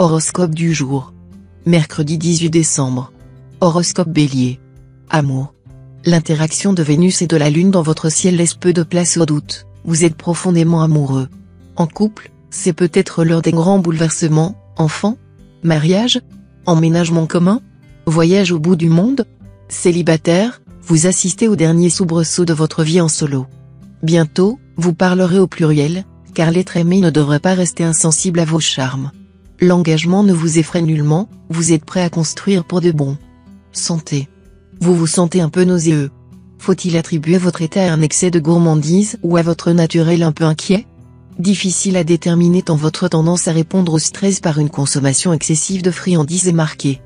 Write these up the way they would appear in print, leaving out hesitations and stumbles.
Horoscope du jour. Mercredi 18 décembre. Horoscope Bélier. Amour. L'interaction de Vénus et de la Lune dans votre ciel laisse peu de place au doute, vous êtes profondément amoureux. En couple, c'est peut-être l'heure des grands bouleversements, enfants, mariage, emménagement commun, voyage au bout du monde. Célibataire, vous assistez au dernier soubresaut de votre vie en solo. Bientôt, vous parlerez au pluriel, car l'être aimé ne devrait pas rester insensible à vos charmes. L'engagement ne vous effraie nullement, vous êtes prêt à construire pour de bon. Santé. Vous vous sentez un peu nauséeux. Faut-il attribuer votre état à un excès de gourmandise ou à votre naturel un peu inquiet? Difficile à déterminer tant votre tendance à répondre au stress par une consommation excessive de friandises est marquée.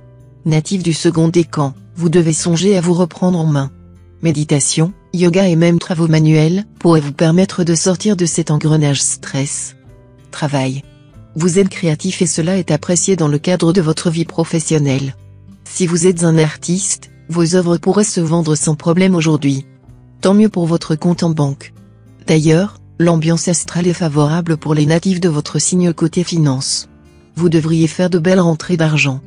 Natif du second décan, vous devez songer à vous reprendre en main. Méditation, yoga et même travaux manuels pourraient vous permettre de sortir de cet engrenage stress. Travail. Vous êtes créatif et cela est apprécié dans le cadre de votre vie professionnelle. Si vous êtes un artiste, vos œuvres pourraient se vendre sans problème aujourd'hui. Tant mieux pour votre compte en banque. D'ailleurs, l'ambiance astrale est favorable pour les natifs de votre signe côté finance. Vous devriez faire de belles rentrées d'argent.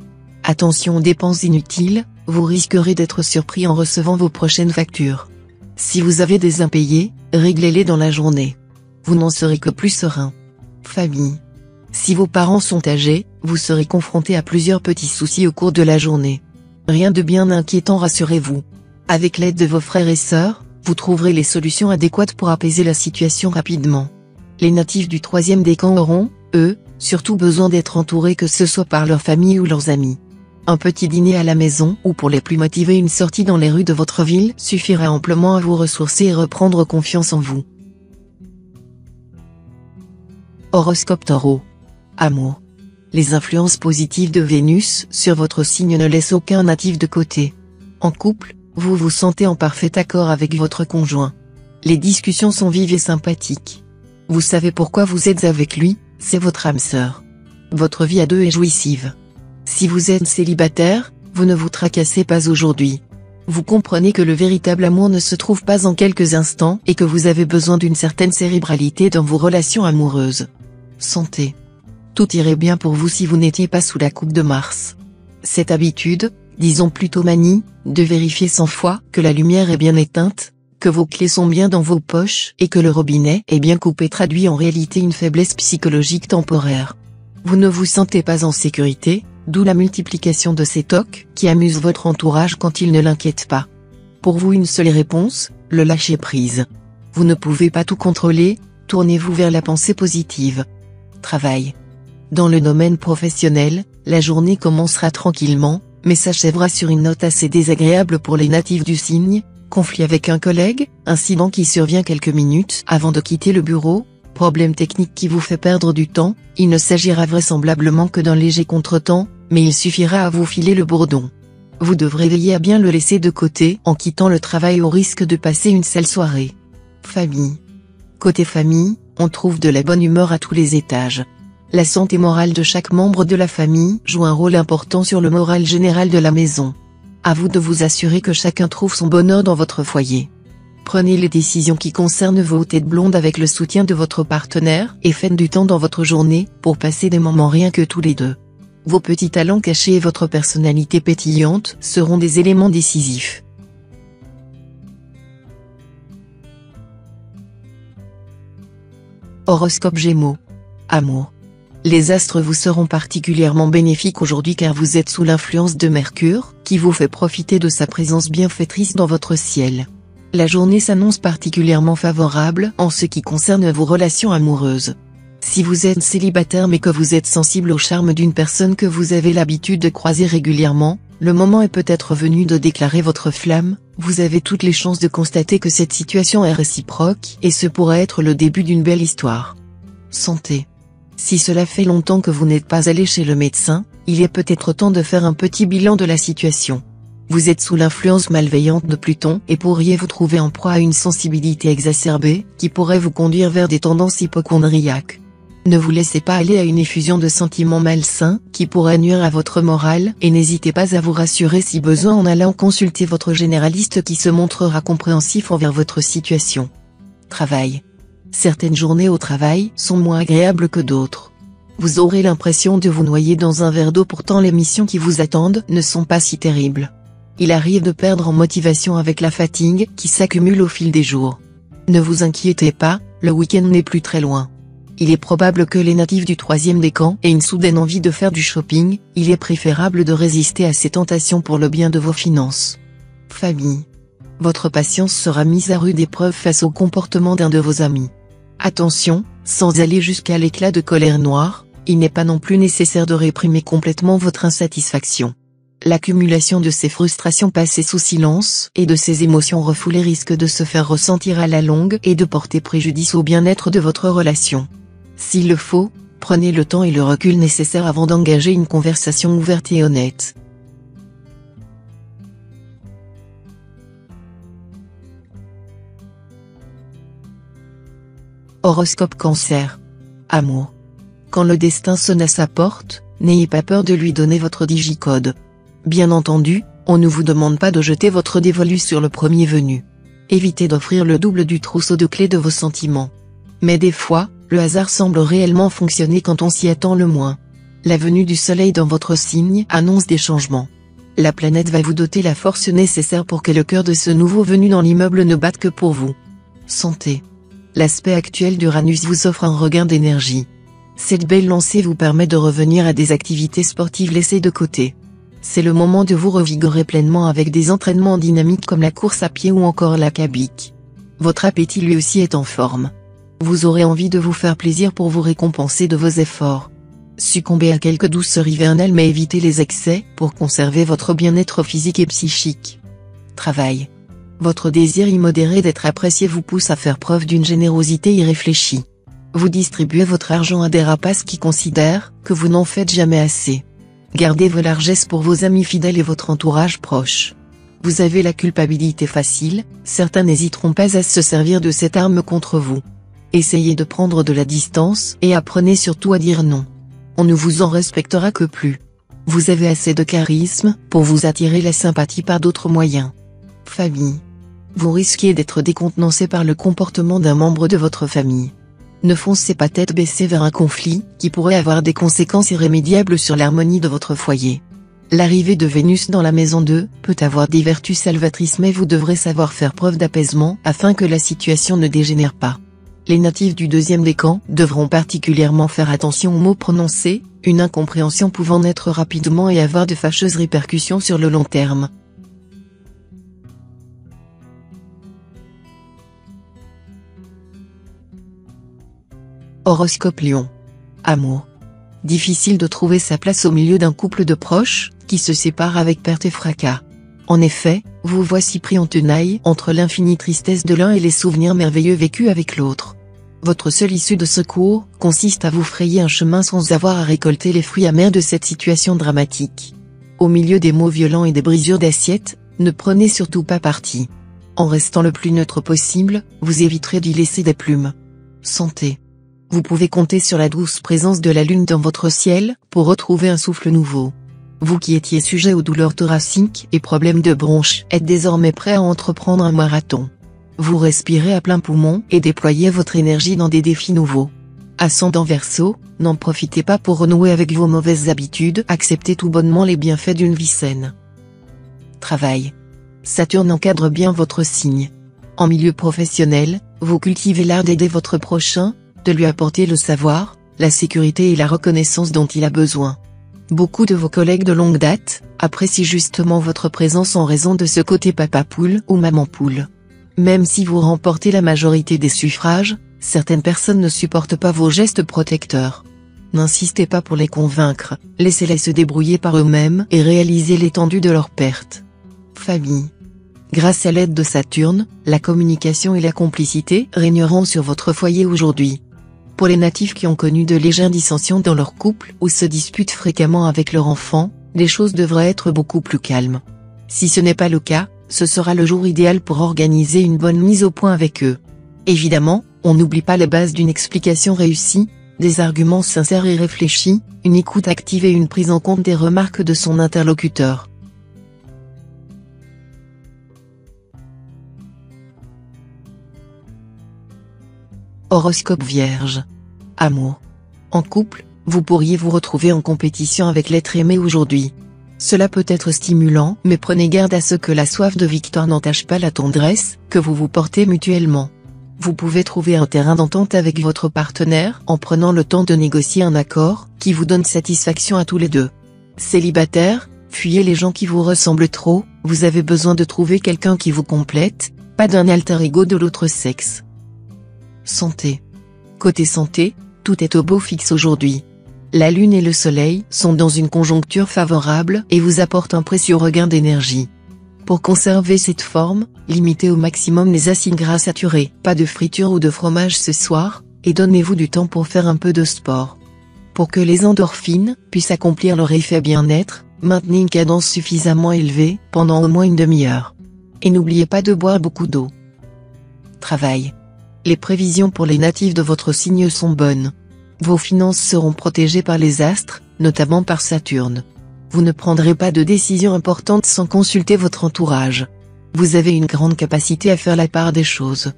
Attention aux dépenses inutiles, vous risquerez d'être surpris en recevant vos prochaines factures. Si vous avez des impayés, réglez-les dans la journée. Vous n'en serez que plus serein. Famille. Si vos parents sont âgés, vous serez confronté à plusieurs petits soucis au cours de la journée. Rien de bien inquiétant, rassurez-vous. Avec l'aide de vos frères et sœurs, vous trouverez les solutions adéquates pour apaiser la situation rapidement. Les natifs du troisième décan auront, eux, surtout besoin d'être entourés, que ce soit par leur famille ou leurs amis. Un petit dîner à la maison ou pour les plus motivés une sortie dans les rues de votre ville suffira amplement à vous ressourcer et reprendre confiance en vous. Horoscope Taureau. Amour. Les influences positives de Vénus sur votre signe ne laissent aucun natif de côté. En couple, vous vous sentez en parfait accord avec votre conjoint. Les discussions sont vives et sympathiques. Vous savez pourquoi vous êtes avec lui, c'est votre âme sœur. Votre vie à deux est jouissive. Si vous êtes célibataire, vous ne vous tracassez pas aujourd'hui. Vous comprenez que le véritable amour ne se trouve pas en quelques instants et que vous avez besoin d'une certaine cérébralité dans vos relations amoureuses. Santé. Tout irait bien pour vous si vous n'étiez pas sous la coupe de Mars. Cette habitude, disons plutôt manie, de vérifier 100 fois que la lumière est bien éteinte, que vos clés sont bien dans vos poches et que le robinet est bien coupé traduit en réalité une faiblesse psychologique temporaire. Vous ne vous sentez pas en sécurité, d'où la multiplication de ces tocs qui amusent votre entourage quand ils ne l'inquiètent pas. Pour vous une seule réponse, le lâcher-prise. Vous ne pouvez pas tout contrôler, tournez-vous vers la pensée positive. Travail. Dans le domaine professionnel, la journée commencera tranquillement, mais s'achèvera sur une note assez désagréable pour les natifs du signe, conflit avec un collègue, incident qui survient quelques minutes avant de quitter le bureau, problème technique qui vous fait perdre du temps, il ne s'agira vraisemblablement que d'un léger contretemps, mais il suffira à vous filer le bourdon. Vous devrez veiller à bien le laisser de côté en quittant le travail au risque de passer une sale soirée. Famille. Côté famille, on trouve de la bonne humeur à tous les étages. La santé morale de chaque membre de la famille joue un rôle important sur le moral général de la maison. À vous de vous assurer que chacun trouve son bonheur dans votre foyer. Prenez les décisions qui concernent vos têtes blondes avec le soutien de votre partenaire et faites du temps dans votre journée pour passer des moments rien que tous les deux. Vos petits talents cachés et votre personnalité pétillante seront des éléments décisifs. Horoscope Gémeaux. Amour. Les astres vous seront particulièrement bénéfiques aujourd'hui car vous êtes sous l'influence de Mercure, qui vous fait profiter de sa présence bienfaitrice dans votre ciel. La journée s'annonce particulièrement favorable en ce qui concerne vos relations amoureuses. Si vous êtes célibataire mais que vous êtes sensible au charme d'une personne que vous avez l'habitude de croiser régulièrement, le moment est peut-être venu de déclarer votre flamme, vous avez toutes les chances de constater que cette situation est réciproque et ce pourrait être le début d'une belle histoire. Santé. Si cela fait longtemps que vous n'êtes pas allé chez le médecin, il est peut-être temps de faire un petit bilan de la situation. Vous êtes sous l'influence malveillante de Pluton et pourriez vous trouver en proie à une sensibilité exacerbée qui pourrait vous conduire vers des tendances hypocondriaques. Ne vous laissez pas aller à une effusion de sentiments malsains qui pourraient nuire à votre morale et n'hésitez pas à vous rassurer si besoin en allant consulter votre généraliste qui se montrera compréhensif envers votre situation. Travail. Certaines journées au travail sont moins agréables que d'autres. Vous aurez l'impression de vous noyer dans un verre d'eau, pourtant les missions qui vous attendent ne sont pas si terribles. Il arrive de perdre en motivation avec la fatigue qui s'accumule au fil des jours. Ne vous inquiétez pas, le week-end n'est plus très loin. Il est probable que les natifs du 3e décan aient une soudaine envie de faire du shopping, il est préférable de résister à ces tentations pour le bien de vos finances. Famille. Votre patience sera mise à rude épreuve face au comportement d'un de vos amis. Attention, sans aller jusqu'à l'éclat de colère noire, il n'est pas non plus nécessaire de réprimer complètement votre insatisfaction. L'accumulation de ces frustrations passées sous silence et de ces émotions refoulées risque de se faire ressentir à la longue et de porter préjudice au bien-être de votre relation. S'il le faut, prenez le temps et le recul nécessaires avant d'engager une conversation ouverte et honnête. Horoscope Cancer. Amour. Quand le destin sonne à sa porte, n'ayez pas peur de lui donner votre digicode. Bien entendu, on ne vous demande pas de jeter votre dévolu sur le premier venu. Évitez d'offrir le double du trousseau de clés de vos sentiments. Mais des fois, le hasard semble réellement fonctionner quand on s'y attend le moins. La venue du soleil dans votre signe annonce des changements. La planète va vous doter la force nécessaire pour que le cœur de ce nouveau venu dans l'immeuble ne batte que pour vous. Santé. L'aspect actuel d'Uranus vous offre un regain d'énergie. Cette belle lancée vous permet de revenir à des activités sportives laissées de côté. C'est le moment de vous revigorer pleinement avec des entraînements dynamiques comme la course à pied ou encore la cabique. Votre appétit lui aussi est en forme. Vous aurez envie de vous faire plaisir pour vous récompenser de vos efforts. Succombez à quelques douceurs hivernales mais évitez les excès pour conserver votre bien-être physique et psychique. Travail. Votre désir immodéré d'être apprécié vous pousse à faire preuve d'une générosité irréfléchie. Vous distribuez votre argent à des rapaces qui considèrent que vous n'en faites jamais assez. Gardez vos largesses pour vos amis fidèles et votre entourage proche. Vous avez la culpabilité facile, certains n'hésiteront pas à se servir de cette arme contre vous. Essayez de prendre de la distance et apprenez surtout à dire non. On ne vous en respectera que plus. Vous avez assez de charisme pour vous attirer la sympathie par d'autres moyens. Famille. Vous risquez d'être décontenancé par le comportement d'un membre de votre famille. Ne foncez pas tête baissée vers un conflit qui pourrait avoir des conséquences irrémédiables sur l'harmonie de votre foyer. L'arrivée de Vénus dans la maison 2 peut avoir des vertus salvatrices mais vous devrez savoir faire preuve d'apaisement afin que la situation ne dégénère pas. Les natifs du 2e décan devront particulièrement faire attention aux mots prononcés, une incompréhension pouvant naître rapidement et avoir de fâcheuses répercussions sur le long terme. Horoscope Lion. Amour. Difficile de trouver sa place au milieu d'un couple de proches, qui se sépare avec perte et fracas. En effet, vous voici pris en tenaille entre l'infinie tristesse de l'un et les souvenirs merveilleux vécus avec l'autre. Votre seule issue de secours consiste à vous frayer un chemin sans avoir à récolter les fruits amers de cette situation dramatique. Au milieu des mots violents et des brisures d'assiettes, ne prenez surtout pas parti. En restant le plus neutre possible, vous éviterez d'y laisser des plumes. Santé. Vous pouvez compter sur la douce présence de la lune dans votre ciel pour retrouver un souffle nouveau. Vous qui étiez sujet aux douleurs thoraciques et problèmes de bronches êtes désormais prêt à entreprendre un marathon. Vous respirez à plein poumon et déployez votre énergie dans des défis nouveaux. Ascendant Verseau, n'en profitez pas pour renouer avec vos mauvaises habitudes, acceptez tout bonnement les bienfaits d'une vie saine. Travail. Saturne encadre bien votre signe. En milieu professionnel, vous cultivez l'art d'aider votre prochain, de lui apporter le savoir, la sécurité et la reconnaissance dont il a besoin. Beaucoup de vos collègues de longue date apprécient justement votre présence en raison de ce côté papa poule ou maman poule. Même si vous remportez la majorité des suffrages, certaines personnes ne supportent pas vos gestes protecteurs. N'insistez pas pour les convaincre, laissez-les se débrouiller par eux-mêmes et réaliser l'étendue de leur perte. Famille. Grâce à l'aide de Saturne, la communication et la complicité régneront sur votre foyer aujourd'hui. Pour les natifs qui ont connu de légères dissensions dans leur couple ou se disputent fréquemment avec leur enfant, les choses devraient être beaucoup plus calmes. Si ce n'est pas le cas, ce sera le jour idéal pour organiser une bonne mise au point avec eux. Évidemment, on n'oublie pas les bases d'une explication réussie, des arguments sincères et réfléchis, une écoute active et une prise en compte des remarques de son interlocuteur. Horoscope Vierge. Amour. En couple, vous pourriez vous retrouver en compétition avec l'être aimé aujourd'hui. Cela peut être stimulant, mais prenez garde à ce que la soif de victoire n'entache pas la tendresse que vous vous portez mutuellement. Vous pouvez trouver un terrain d'entente avec votre partenaire en prenant le temps de négocier un accord qui vous donne satisfaction à tous les deux. Célibataire, fuyez les gens qui vous ressemblent trop, vous avez besoin de trouver quelqu'un qui vous complète, pas d'un alter ego de l'autre sexe. Santé. Côté santé, tout est au beau fixe aujourd'hui. La Lune et le Soleil sont dans une conjoncture favorable et vous apportent un précieux regain d'énergie. Pour conserver cette forme, limitez au maximum les acides gras saturés, pas de friture ou de fromage ce soir, et donnez-vous du temps pour faire un peu de sport. Pour que les endorphines puissent accomplir leur effet bien-être, maintenez une cadence suffisamment élevée pendant au moins une demi-heure. Et n'oubliez pas de boire beaucoup d'eau. Travail. Les prévisions pour les natifs de votre signe sont bonnes. Vos finances seront protégées par les astres, notamment par Saturne. Vous ne prendrez pas de décisions importantes sans consulter votre entourage. Vous avez une grande capacité à faire la part des choses.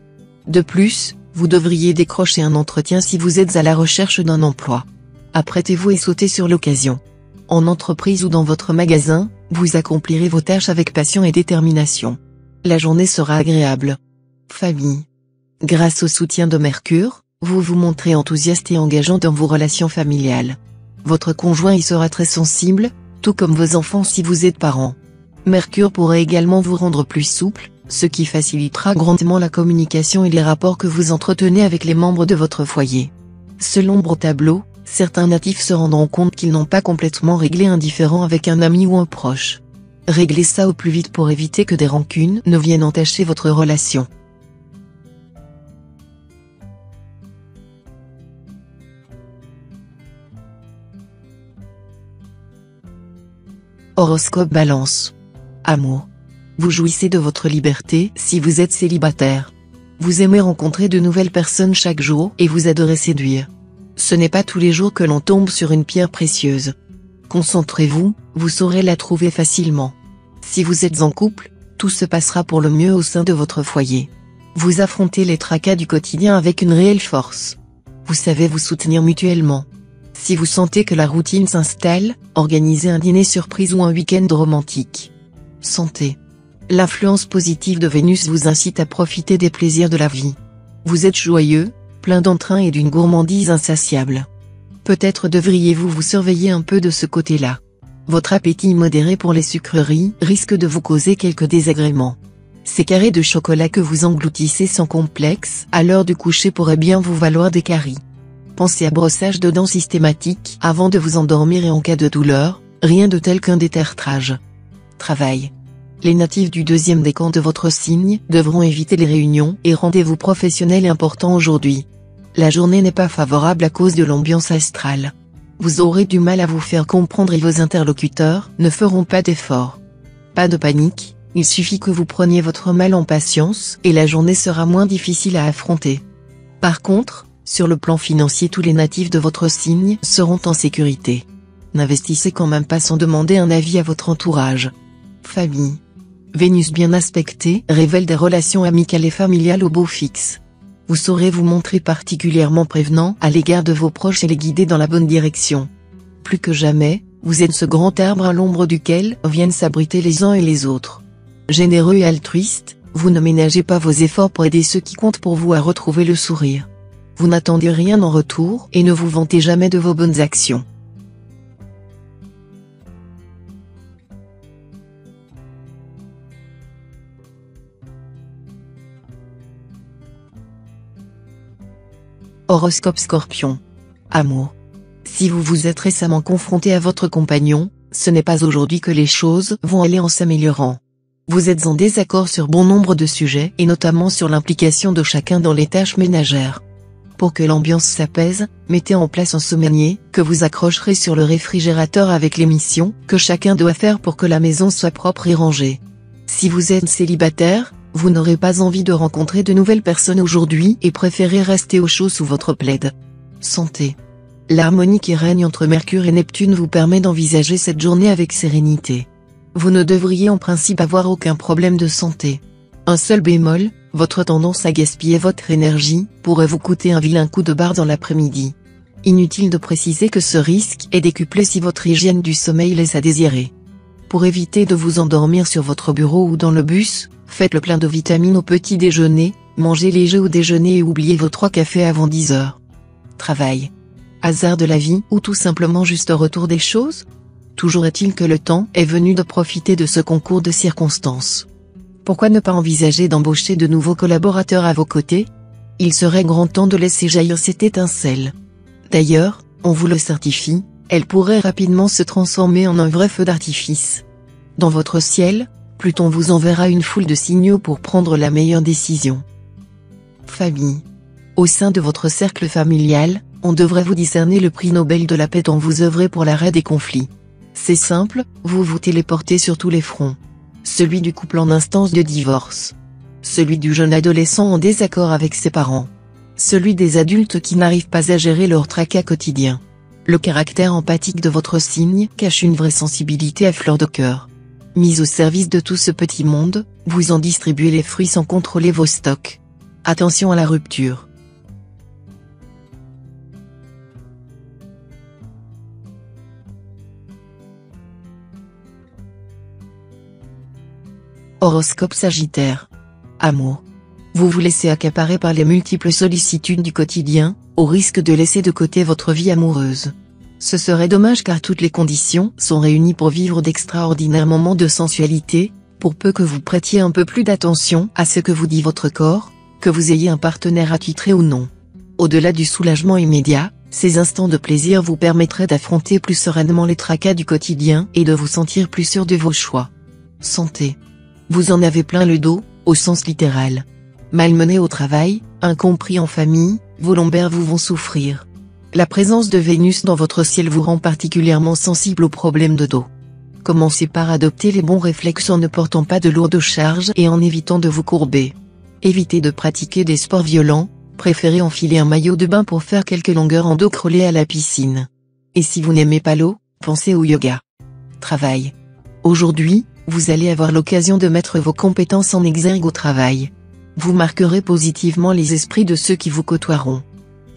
De plus, vous devriez décrocher un entretien si vous êtes à la recherche d'un emploi. Apprêtez-vous et sautez sur l'occasion. En entreprise ou dans votre magasin, vous accomplirez vos tâches avec passion et détermination. La journée sera agréable. Famille. Grâce au soutien de Mercure, vous vous montrez enthousiaste et engageant dans vos relations familiales. Votre conjoint y sera très sensible, tout comme vos enfants si vous êtes parents. Mercure pourrait également vous rendre plus souple, ce qui facilitera grandement la communication et les rapports que vous entretenez avec les membres de votre foyer. Selon vos tableaux, certains natifs se rendront compte qu'ils n'ont pas complètement réglé un différend avec un ami ou un proche. Réglez ça au plus vite pour éviter que des rancunes ne viennent entacher votre relation. Horoscope Balance. Amour. Vous jouissez de votre liberté si vous êtes célibataire. Vous aimez rencontrer de nouvelles personnes chaque jour et vous adorez séduire. Ce n'est pas tous les jours que l'on tombe sur une pierre précieuse. Concentrez-vous, vous saurez la trouver facilement. Si vous êtes en couple, tout se passera pour le mieux au sein de votre foyer. Vous affrontez les tracas du quotidien avec une réelle force. Vous savez vous soutenir mutuellement. Si vous sentez que la routine s'installe, organisez un dîner surprise ou un week-end romantique. Santé. L'influence positive de Vénus vous incite à profiter des plaisirs de la vie. Vous êtes joyeux, plein d'entrain et d'une gourmandise insatiable. Peut-être devriez-vous vous surveiller un peu de ce côté-là. Votre appétit modéré pour les sucreries risque de vous causer quelques désagréments. Ces carrés de chocolat que vous engloutissez sans complexe à l'heure du coucher pourraient bien vous valoir des caries. Pensez à brossage de dents systématique avant de vous endormir et en cas de douleur, rien de tel qu'un détartrage. Travail. Les natifs du deuxième décan de votre signe devront éviter les réunions et rendez-vous professionnels importants aujourd'hui. La journée n'est pas favorable à cause de l'ambiance astrale. Vous aurez du mal à vous faire comprendre et vos interlocuteurs ne feront pas d'efforts. Pas de panique, il suffit que vous preniez votre mal en patience et la journée sera moins difficile à affronter. Par contre, sur le plan financier, tous les natifs de votre signe seront en sécurité. N'investissez quand même pas sans demander un avis à votre entourage. Famille. Vénus bien aspectée révèle des relations amicales et familiales au beau fixe. Vous saurez vous montrer particulièrement prévenant à l'égard de vos proches et les guider dans la bonne direction. Plus que jamais, vous êtes ce grand arbre à l'ombre duquel viennent s'abriter les uns et les autres. Généreux et altruiste, vous ne ménagez pas vos efforts pour aider ceux qui comptent pour vous à retrouver le sourire. Vous n'attendez rien en retour et ne vous vantez jamais de vos bonnes actions. Horoscope Scorpion. Amour. Si vous vous êtes récemment confronté à votre compagnon, ce n'est pas aujourd'hui que les choses vont aller en s'améliorant. Vous êtes en désaccord sur bon nombre de sujets et notamment sur l'implication de chacun dans les tâches ménagères. Pour que l'ambiance s'apaise, mettez en place un semainier que vous accrocherez sur le réfrigérateur avec les missions que chacun doit faire pour que la maison soit propre et rangée. Si vous êtes célibataire, vous n'aurez pas envie de rencontrer de nouvelles personnes aujourd'hui et préférez rester au chaud sous votre plaid. Santé. L'harmonie qui règne entre Mercure et Neptune vous permet d'envisager cette journée avec sérénité. Vous ne devriez en principe avoir aucun problème de santé. Un seul bémol, votre tendance à gaspiller votre énergie pourrait vous coûter un vilain coup de barre dans l'après-midi. Inutile de préciser que ce risque est décuplé si votre hygiène du sommeil laisse à désirer. Pour éviter de vous endormir sur votre bureau ou dans le bus, faites le plein de vitamines au petit déjeuner, mangez léger au déjeuner et oubliez vos 3 cafés avant 10 heures. Travail. Hasard de la vie ou tout simplement juste retour des choses? Toujours est-il que le temps est venu de profiter de ce concours de circonstances. Pourquoi ne pas envisager d'embaucher de nouveaux collaborateurs à vos côtés? Il serait grand temps de laisser jaillir cette étincelle. D'ailleurs, on vous le certifie, elle pourrait rapidement se transformer en un vrai feu d'artifice. Dans votre ciel, Pluton vous enverra une foule de signaux pour prendre la meilleure décision. Famille. Au sein de votre cercle familial, on devrait vous discerner le prix Nobel de la paix dont vous œuvrez pour l'arrêt des conflits. C'est simple, vous vous téléportez sur tous les fronts. Celui du couple en instance de divorce. Celui du jeune adolescent en désaccord avec ses parents. Celui des adultes qui n'arrivent pas à gérer leur tracas quotidien. Le caractère empathique de votre signe cache une vraie sensibilité à fleur de cœur. Mise au service de tout ce petit monde, vous en distribuez les fruits sans contrôler vos stocks. Attention à la rupture. Horoscope Sagittaire. Amour. Vous vous laissez accaparer par les multiples sollicitudes du quotidien, au risque de laisser de côté votre vie amoureuse. Ce serait dommage car toutes les conditions sont réunies pour vivre d'extraordinaires moments de sensualité, pour peu que vous prêtiez un peu plus d'attention à ce que vous dit votre corps, que vous ayez un partenaire attitré ou non. Au-delà du soulagement immédiat, ces instants de plaisir vous permettraient d'affronter plus sereinement les tracas du quotidien et de vous sentir plus sûr de vos choix. Santé. Vous en avez plein le dos, au sens littéral. Malmené au travail, incompris en famille, vos lombaires vous vont souffrir. La présence de Vénus dans votre ciel vous rend particulièrement sensible aux problèmes de dos. Commencez par adopter les bons réflexes en ne portant pas de lourdes charges et en évitant de vous courber. Évitez de pratiquer des sports violents, préférez enfiler un maillot de bain pour faire quelques longueurs en dos crawlé à la piscine. Et si vous n'aimez pas l'eau, pensez au yoga. Travail. Aujourd'hui, vous allez avoir l'occasion de mettre vos compétences en exergue au travail. Vous marquerez positivement les esprits de ceux qui vous côtoieront.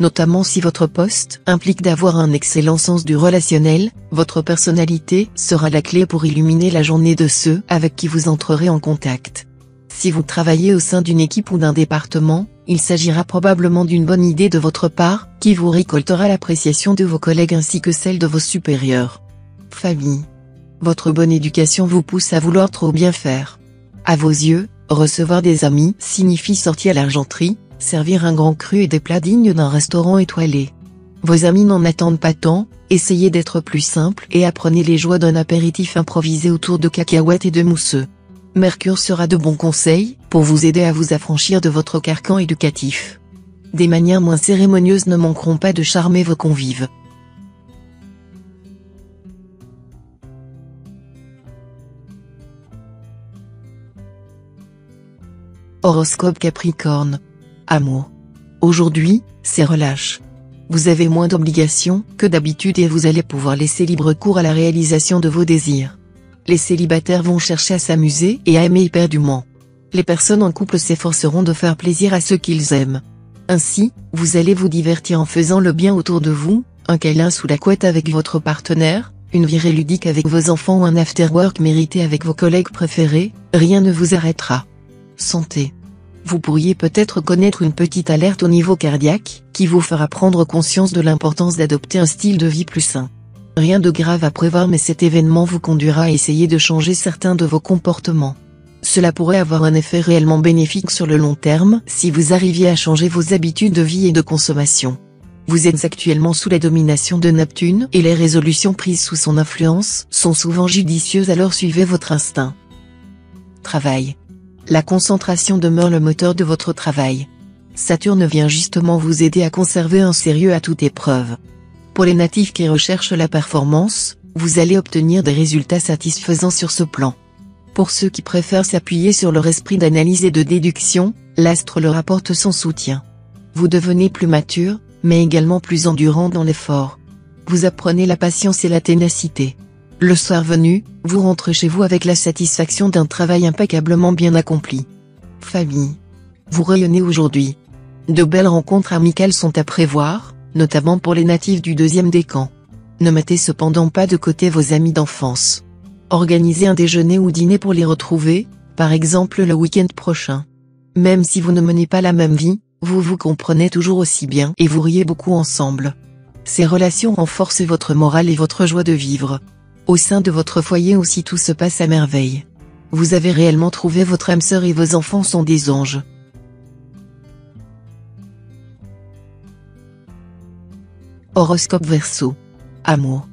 Notamment si votre poste implique d'avoir un excellent sens du relationnel, votre personnalité sera la clé pour illuminer la journée de ceux avec qui vous entrerez en contact. Si vous travaillez au sein d'une équipe ou d'un département, il s'agira probablement d'une bonne idée de votre part, qui vous récoltera l'appréciation de vos collègues ainsi que celle de vos supérieurs. Famille. Votre bonne éducation vous pousse à vouloir trop bien faire. À vos yeux, recevoir des amis signifie sortir à l'argenterie, servir un grand cru et des plats dignes d'un restaurant étoilé. Vos amis n'en attendent pas tant, essayez d'être plus simple et apprenez les joies d'un apéritif improvisé autour de cacahuètes et de mousseux. Mercure sera de bons conseils pour vous aider à vous affranchir de votre carcan éducatif. Des manières moins cérémonieuses ne manqueront pas de charmer vos convives. Horoscope Capricorne. Amour. Aujourd'hui, c'est relâche. Vous avez moins d'obligations que d'habitude et vous allez pouvoir laisser libre cours à la réalisation de vos désirs. Les célibataires vont chercher à s'amuser et à aimer éperdument. Les personnes en couple s'efforceront de faire plaisir à ceux qu'ils aiment. Ainsi, vous allez vous divertir en faisant le bien autour de vous, un câlin sous la couette avec votre partenaire, une virée ludique avec vos enfants ou un after-work mérité avec vos collègues préférés, rien ne vous arrêtera. Santé. Vous pourriez peut-être connaître une petite alerte au niveau cardiaque, qui vous fera prendre conscience de l'importance d'adopter un style de vie plus sain. Rien de grave à prévoir mais cet événement vous conduira à essayer de changer certains de vos comportements. Cela pourrait avoir un effet réellement bénéfique sur le long terme si vous arriviez à changer vos habitudes de vie et de consommation. Vous êtes actuellement sous la domination de Neptune et les résolutions prises sous son influence sont souvent judicieuses alors suivez votre instinct. Travail. La concentration demeure le moteur de votre travail. Saturne vient justement vous aider à conserver un sérieux à toute épreuve. Pour les natifs qui recherchent la performance, vous allez obtenir des résultats satisfaisants sur ce plan. Pour ceux qui préfèrent s'appuyer sur leur esprit d'analyse et de déduction, l'astre leur apporte son soutien. Vous devenez plus mature, mais également plus endurant dans l'effort. Vous apprenez la patience et la ténacité. Le soir venu, vous rentrez chez vous avec la satisfaction d'un travail impeccablement bien accompli. Famille. Vous rayonnez aujourd'hui. De belles rencontres amicales sont à prévoir, notamment pour les natifs du deuxième décan. Ne mettez cependant pas de côté vos amis d'enfance. Organisez un déjeuner ou dîner pour les retrouver, par exemple le week-end prochain. Même si vous ne menez pas la même vie, vous vous comprenez toujours aussi bien et vous riez beaucoup ensemble. Ces relations renforcent votre morale et votre joie de vivre. Au sein de votre foyer aussi tout se passe à merveille. Vous avez réellement trouvé votre âme sœur et vos enfants sont des anges. Horoscope Verseau. Amour.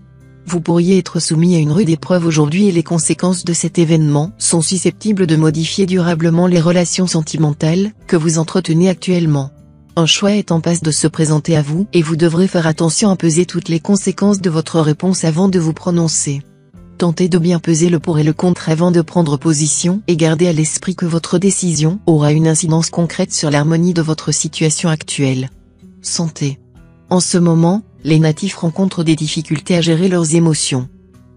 Vous pourriez être soumis à une rude épreuve aujourd'hui et les conséquences de cet événement sont susceptibles de modifier durablement les relations sentimentales que vous entretenez actuellement. Un choix est en passe de se présenter à vous et vous devrez faire attention à peser toutes les conséquences de votre réponse avant de vous prononcer. Tentez de bien peser le pour et le contre avant de prendre position et gardez à l'esprit que votre décision aura une incidence concrète sur l'harmonie de votre situation actuelle. Santé. En ce moment, les natifs rencontrent des difficultés à gérer leurs émotions.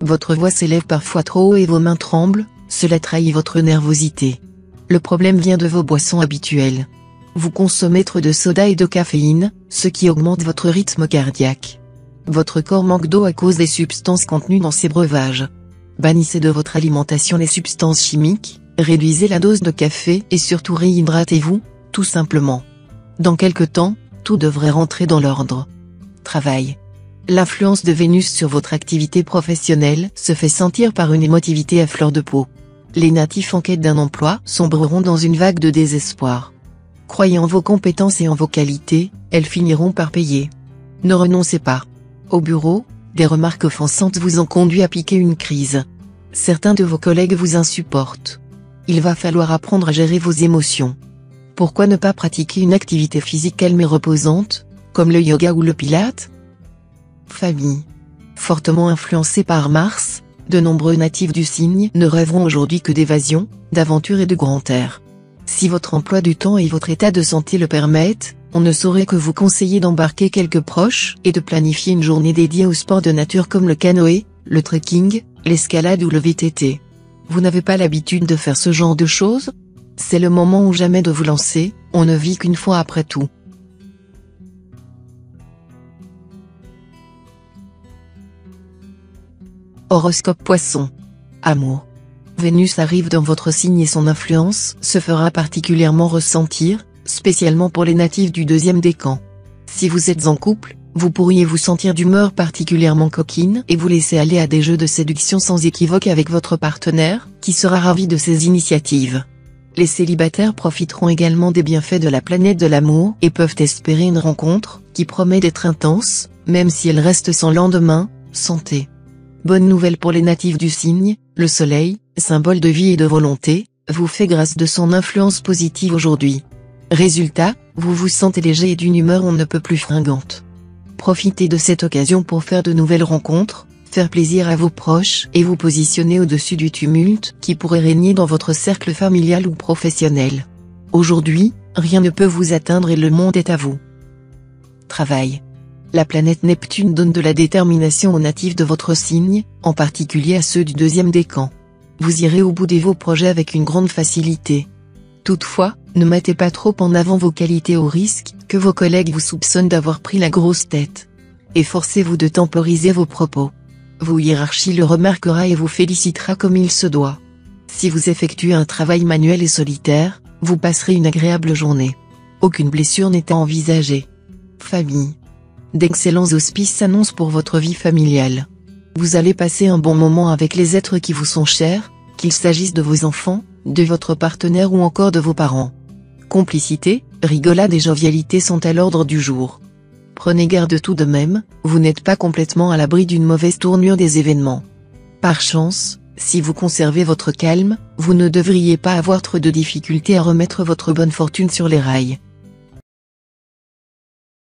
Votre voix s'élève parfois trop haut et vos mains tremblent, cela trahit votre nervosité. Le problème vient de vos boissons habituelles. Vous consommez trop de soda et de caféine, ce qui augmente votre rythme cardiaque. Votre corps manque d'eau à cause des substances contenues dans ces breuvages. Bannissez de votre alimentation les substances chimiques, réduisez la dose de café et surtout réhydratez-vous, tout simplement. Dans quelque temps, tout devrait rentrer dans l'ordre. Travail. L'influence de Vénus sur votre activité professionnelle se fait sentir par une émotivité à fleur de peau. Les natifs en quête d'un emploi sombreront dans une vague de désespoir. Croyez en vos compétences et en vos qualités, elles finiront par payer. Ne renoncez pas. Au bureau, des remarques offensantes vous ont conduit à piquer une crise. Certains de vos collègues vous insupportent. Il va falloir apprendre à gérer vos émotions. Pourquoi ne pas pratiquer une activité physique calme et reposante, comme le yoga ou le pilate? Famille. Fortement influencés par Mars, de nombreux natifs du signe ne rêveront aujourd'hui que d'évasion, d'aventure et de grand air. Si votre emploi du temps et votre état de santé le permettent, on ne saurait que vous conseiller d'embarquer quelques proches et de planifier une journée dédiée aux sports de nature comme le canoë, le trekking, l'escalade ou le VTT. Vous n'avez pas l'habitude de faire ce genre de choses? C'est le moment ou jamais de vous lancer, on ne vit qu'une fois après tout. Horoscope Poisson. Amour. Vénus arrive dans votre signe et son influence se fera particulièrement ressentir, spécialement pour les natifs du deuxième décan. Si vous êtes en couple, vous pourriez vous sentir d'humeur particulièrement coquine et vous laisser aller à des jeux de séduction sans équivoque avec votre partenaire, qui sera ravi de ces initiatives. Les célibataires profiteront également des bienfaits de la planète de l'amour et peuvent espérer une rencontre qui promet d'être intense, même si elle reste sans lendemain. Santé. Bonne nouvelle pour les natifs du signe, le soleil, symbole de vie et de volonté, vous fait grâce de son influence positive aujourd'hui. Résultat, vous vous sentez léger et d'une humeur on ne peut plus fringante. Profitez de cette occasion pour faire de nouvelles rencontres, faire plaisir à vos proches et vous positionner au-dessus du tumulte qui pourrait régner dans votre cercle familial ou professionnel. Aujourd'hui, rien ne peut vous atteindre et le monde est à vous. Travail. La planète Neptune donne de la détermination aux natifs de votre signe, en particulier à ceux du deuxième décan. Vous irez au bout de vos projets avec une grande facilité. Toutefois, ne mettez pas trop en avant vos qualités au risque que vos collègues vous soupçonnent d'avoir pris la grosse tête. Efforcez-vous de temporiser vos propos. Vos hiérarchies le remarquera et vous félicitera comme il se doit. Si vous effectuez un travail manuel et solitaire, vous passerez une agréable journée. Aucune blessure n'est à envisager. Famille. D'excellents auspices s'annoncent pour votre vie familiale. Vous allez passer un bon moment avec les êtres qui vous sont chers, qu'il s'agisse de vos enfants, de votre partenaire ou encore de vos parents. Complicité, rigolade et jovialité sont à l'ordre du jour. Prenez garde tout de même, vous n'êtes pas complètement à l'abri d'une mauvaise tournure des événements. Par chance, si vous conservez votre calme, vous ne devriez pas avoir trop de difficultés à remettre votre bonne fortune sur les rails.